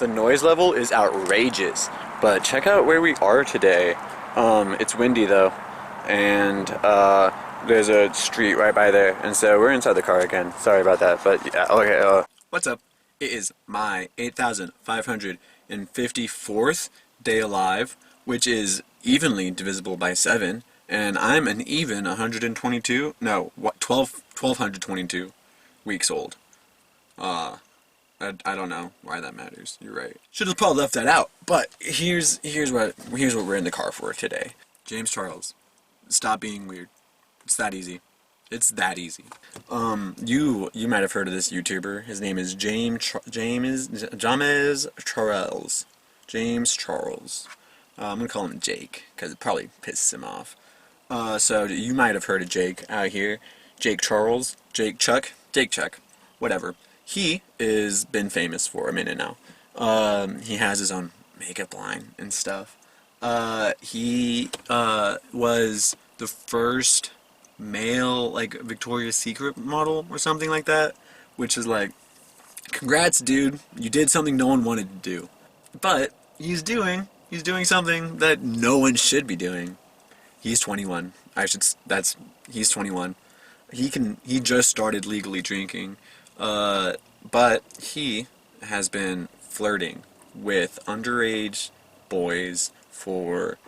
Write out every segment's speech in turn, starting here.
The noise level is outrageous, but check out where we are today. It's windy though, and there's a street right by there, and so we're inside the car again. Sorry about that, but yeah, okay. What's up? It is my 8,554th day alive, which is evenly divisible by 7, and I'm an even 122, no, what, 1,222 weeks old. I don't know why that matters. You're right. Should have probably left that out. But here's what we're in the car for today. James Charles, stop being weird. It's that easy. It's that easy. You might have heard of this YouTuber. His name is James Charles. James Charles. I'm gonna call him Jake because it probably pisses him off. So you might have heard of Jake out here. Jake Charles, Jake Chuck, whatever. He has been famous for a minute now. He has his own makeup line and stuff. He was the first male, like, Victoria's Secret model or something like that, which is like, congrats, dude. You did something no one wanted to do. But he's doing something that no one should be doing. He's 21. He's 21. He just started legally drinking. But he has been flirting with underage boys for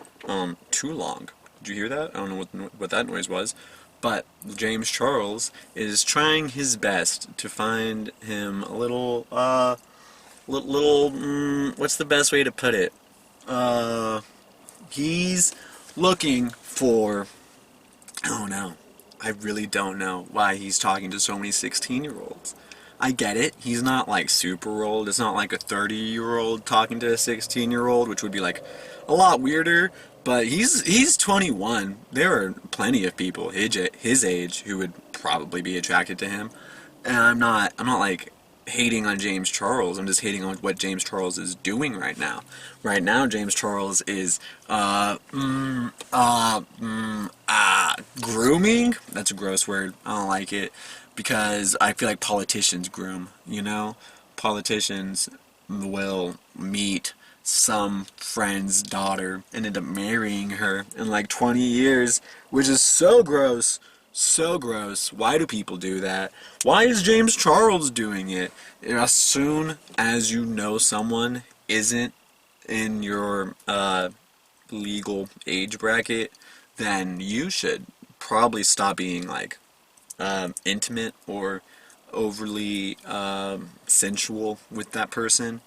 too long. Did you hear that? I don't know what that noise was. But James Charles is trying his best to find him a little what's the best way to put it? He's looking for, oh no, I really don't know why he's talking to so many 16-year-olds. I get it, he's not like super old, it's not like a 30-year-old talking to a 16-year-old, which would be like a lot weirder, but he's 21. There are plenty of people his age who would probably be attracted to him. And I'm not like hating on James Charles, I'm just hating on what James Charles is doing right now. Right now, James Charles is grooming. That's a gross word. I don't like it because I feel like politicians groom, you know? Politicians will meet some friend's daughter and end up marrying her in like 20 years, which is so gross. So gross. Why do people do that? Why is James Charles doing it? As soon as you know someone isn't in your legal age bracket, then you should probably stop being like intimate or overly sensual with that person.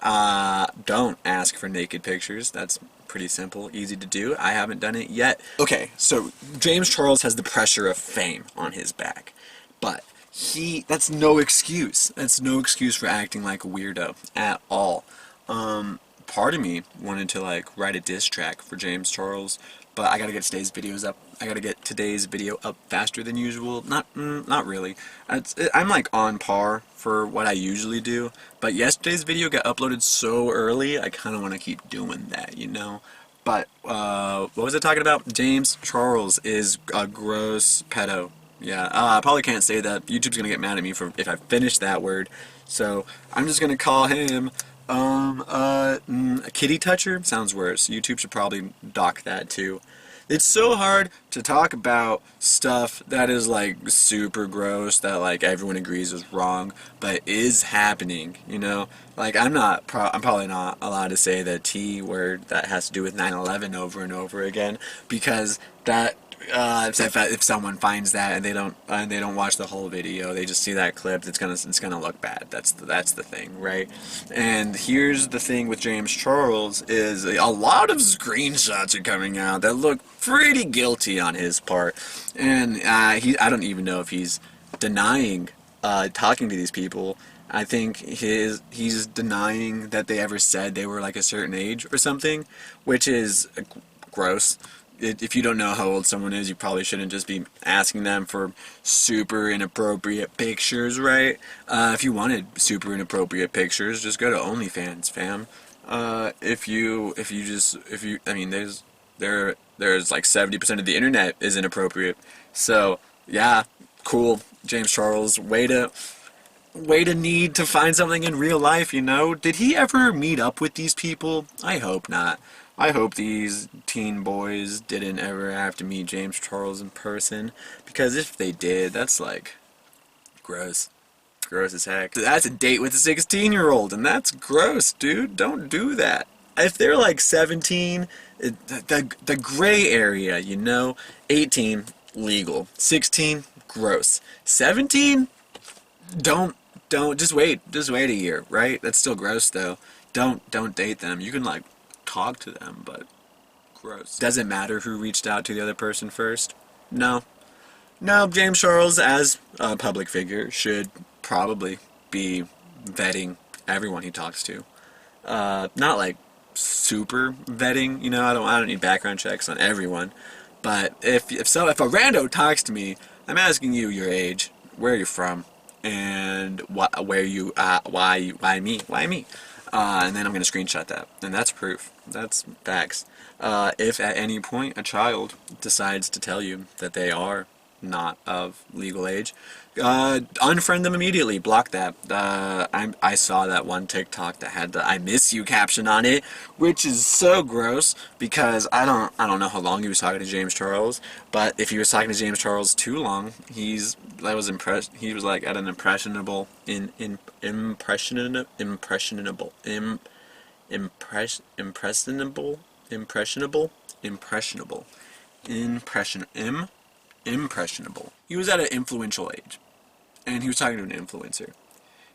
Don't ask for naked pictures. That's pretty simple, easy to do. I haven't done it yet. Okay, so James Charles has the pressure of fame on his back, but that's no excuse. That's no excuse for acting like a weirdo at all. Part of me wanted to like write a diss track for James Charles, but I gotta get today's videos up. I gotta get today's video up faster than usual. Not really. I'm like on par for what I usually do, but yesterday's video got uploaded so early, I kind of want to keep doing that, you know? But, what was I talking about? James Charles is a gross pedo. Yeah, I probably can't say that. YouTube's gonna get mad at me if I finish that word. So, I'm just gonna call him, a kitty toucher? Sounds worse. YouTube should probably dock that too. It's so hard to talk about stuff that is like super gross that like everyone agrees is wrong, but is happening, you know? Like I'm probably not allowed to say the T word that has to do with 9/11 over and over again, because that if someone finds that and they don't watch the whole video, they just see that clip, it's gonna look bad. That's the thing, right? And here's the thing with James Charles is a lot of screenshots are coming out that look pretty guilty on his part, and I don't even know if he's denying talking to these people. I think he's denying that they ever said they were like a certain age or something, which is gross. If you don't know how old someone is, you probably shouldn't just be asking them for super inappropriate pictures, right? If you wanted super inappropriate pictures, just go to OnlyFans, fam. I mean, there's like 70% of the internet is inappropriate. So, yeah, cool, James Charles, way to way to need to find something in real life, you know? Did he ever meet up with these people? I hope not. I hope these teen boys didn't ever have to meet James Charles in person, because if they did, that's like gross. Gross as heck. That's a date with a 16-year-old, and that's gross, dude. Don't do that. If they're like 17, the gray area, you know? 18, legal. 16, gross. 17, don't just wait a year, right? That's still gross though. Don't date them. You can like talk to them, but gross. Does it matter who reached out to the other person first? No. No, James Charles as a public figure should probably be vetting everyone he talks to. Not like super vetting, you know, I don't need background checks on everyone. But if a rando talks to me, I'm asking you your age, where you're from, and why me? And then I'm going to screenshot that. And that's proof. That's facts. If at any point a child decides to tell you that they are not of legal age, unfriend them immediately. Block that. I saw that one TikTok that had the "I miss you" caption on it, which is so gross because I don't know how long he was talking to James Charles, but if he was talking to James Charles too long, he was like at an impressionable impressionable. He was at an influential age, and he was talking to an influencer,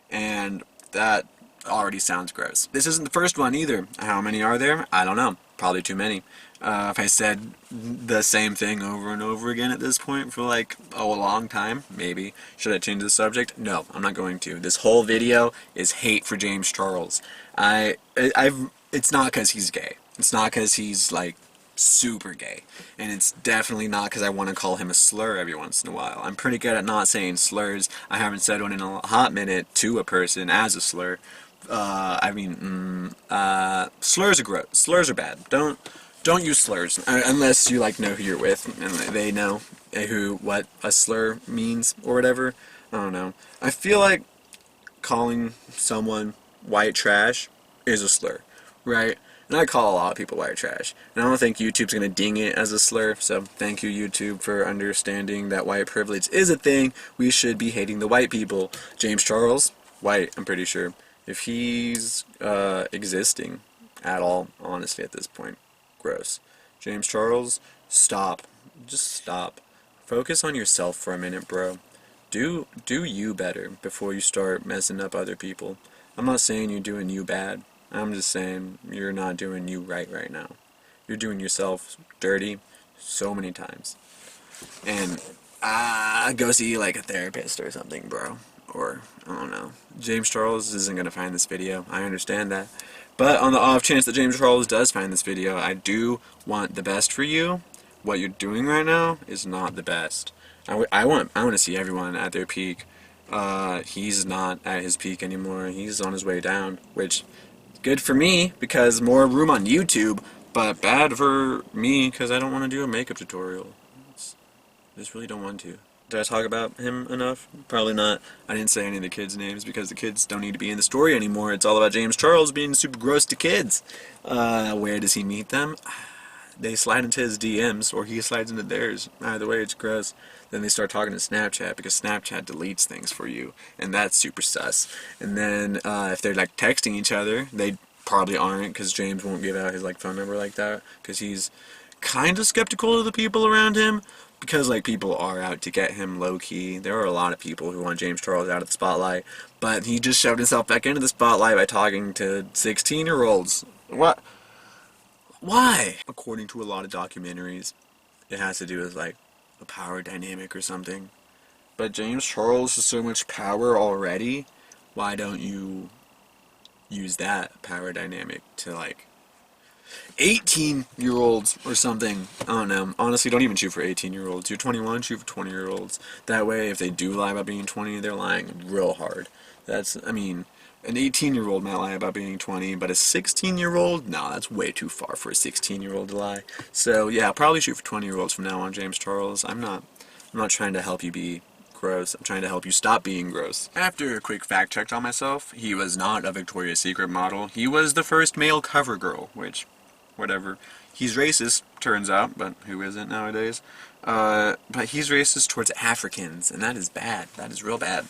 and that already sounds gross. This isn't the first one either. How many are there? I don't know. Probably too many. If I said the same thing over and over again at this point for like a long time, maybe. Should I change the subject? No, I'm not going to. This whole video is hate for James Charles. It's not because he's gay. It's not because he's like super gay, and it's definitely not because I want to call him a slur every once in a while. I'm pretty good at not saying slurs. I haven't said one in a hot minute to a person as a slur. Slurs are gross. Slurs are bad. Don't use slurs unless you like know who you're with and they know what a slur means or whatever. I don't know. I feel like calling someone white trash is a slur, right? And I call a lot of people white trash. And I don't think YouTube's going to ding it as a slur, so thank you, YouTube, for understanding that white privilege is a thing. We should be hating the white people. James Charles, white, I'm pretty sure. If he's existing at all, honestly, at this point, gross. James Charles, stop. Just stop. Focus on yourself for a minute, bro. Do you better before you start messing up other people. I'm not saying you're doing you bad. I'm just saying you're not doing you right now. You're doing yourself dirty so many times. And go see like a therapist or something, bro. Or, I don't know. James Charles isn't going to find this video. I understand that. But on the off chance that James Charles does find this video, I do want the best for you. What you're doing right now is not the best. I want to see everyone at their peak. He's not at his peak anymore. He's on his way down, which good for me because more room on YouTube, but bad for me because I don't want to do a makeup tutorial. I just really don't want to. Did I talk about him enough? Probably not. I didn't say any of the kids' names because the kids don't need to be in the story anymore. It's all about James Charles being super gross to kids. Where does he meet them? They slide into his DMs or he slides into theirs. Either way, it's gross. Then they start talking to Snapchat because Snapchat deletes things for you, and that's super sus. And then if they're like texting each other, they probably aren't because James won't give out his like phone number like that because he's kind of skeptical of the people around him because like people are out to get him low-key. There are a lot of people who want James Charles out of the spotlight, but he just shoved himself back into the spotlight by talking to 16-year-olds. What? Why? According to a lot of documentaries, it has to do with like a power dynamic or something. But James Charles has so much power already, why don't you use that power dynamic to like 18-year-olds or something? I don't know. Honestly, don't even shoot for 18-year-olds. You're 21, shoot for 20-year-olds. That way, if they do lie about being 20, they're lying real hard. I mean, an 18-year-old might lie about being 20, but a 16-year-old? No, that's way too far for a 16-year-old to lie. So, yeah, probably shoot for 20-year-olds from now on, James Charles. I'm not trying to help you be gross. I'm trying to help you stop being gross. After a quick fact check on myself, he was not a Victoria's Secret model. He was the first male cover girl, which, whatever. He's racist, turns out, but who isn't nowadays? But he's racist towards Africans, and that is bad. That is real bad.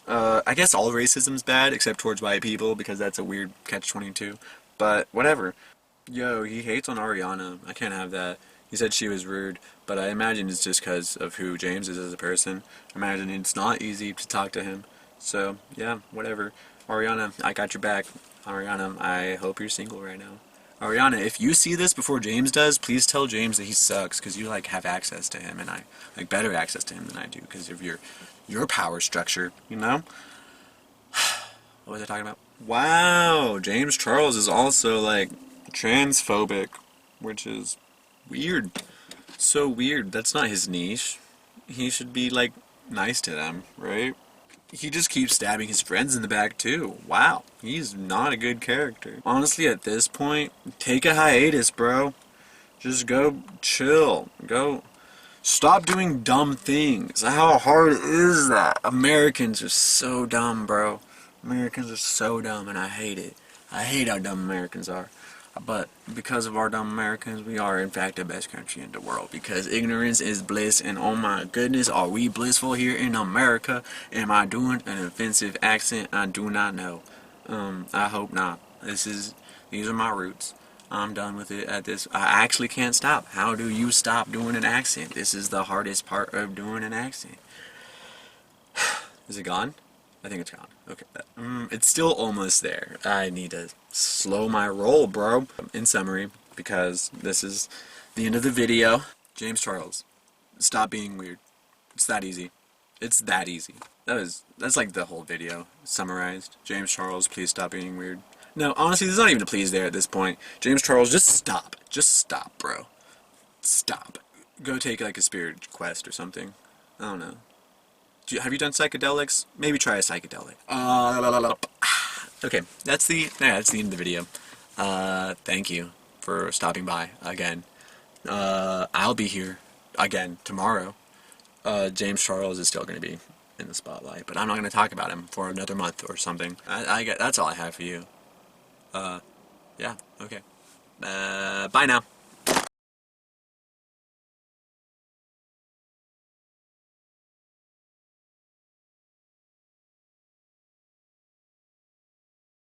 I guess all racism's bad, except towards white people, because that's a weird catch-22. But, whatever. Yo, he hates on Ariana. I can't have that. He said she was rude, but I imagine it's just because of who James is as a person. I imagine it's not easy to talk to him. So, yeah, whatever. Ariana, I got your back. Ariana, I hope you're single right now. Ariana, if you see this before James does, please tell James that he sucks, because you, like, have access to him, and I, like, better access to him than I do, because of your power structure, you know? What was I talking about? Wow, James Charles is also, like, transphobic, which is weird. So weird. That's not his niche. He should be, like, nice to them, right? He just keeps stabbing his friends in the back, too. Wow. He's not a good character. Honestly, at this point, take a hiatus, bro. Just go chill. Go... Stop doing dumb things. How hard is that? Americans are so dumb, bro. Americans are so dumb, and I hate it. I hate how dumb Americans are. But because of our dumb Americans, we are in fact the best country in the world. Because ignorance is bliss, and oh my goodness, are we blissful here in America? Am I doing an offensive accent? I do not know. I hope not. These are my roots. I'm done with it at this. I actually can't stop. How do you stop doing an accent? This is the hardest part of doing an accent. Is it gone? I think it's gone. Okay. It's still almost there. I need to slow my roll, bro. In summary, because this is the end of the video, James Charles, stop being weird. It's that easy. It's that easy. That's like the whole video summarized. James Charles, please stop being weird. No, honestly, there's not even a please there at this point. James Charles, just stop. Just stop, bro. Stop. Go take like a spirit quest or something. I don't know. Have you done psychedelics? Maybe try a psychedelic. Okay, that's the end of the video. Thank you for stopping by again. I'll be here again tomorrow. James Charles is still going to be in the spotlight, but I'm not going to talk about him for another month or something. That's all I have for you. Yeah, okay. Bye now.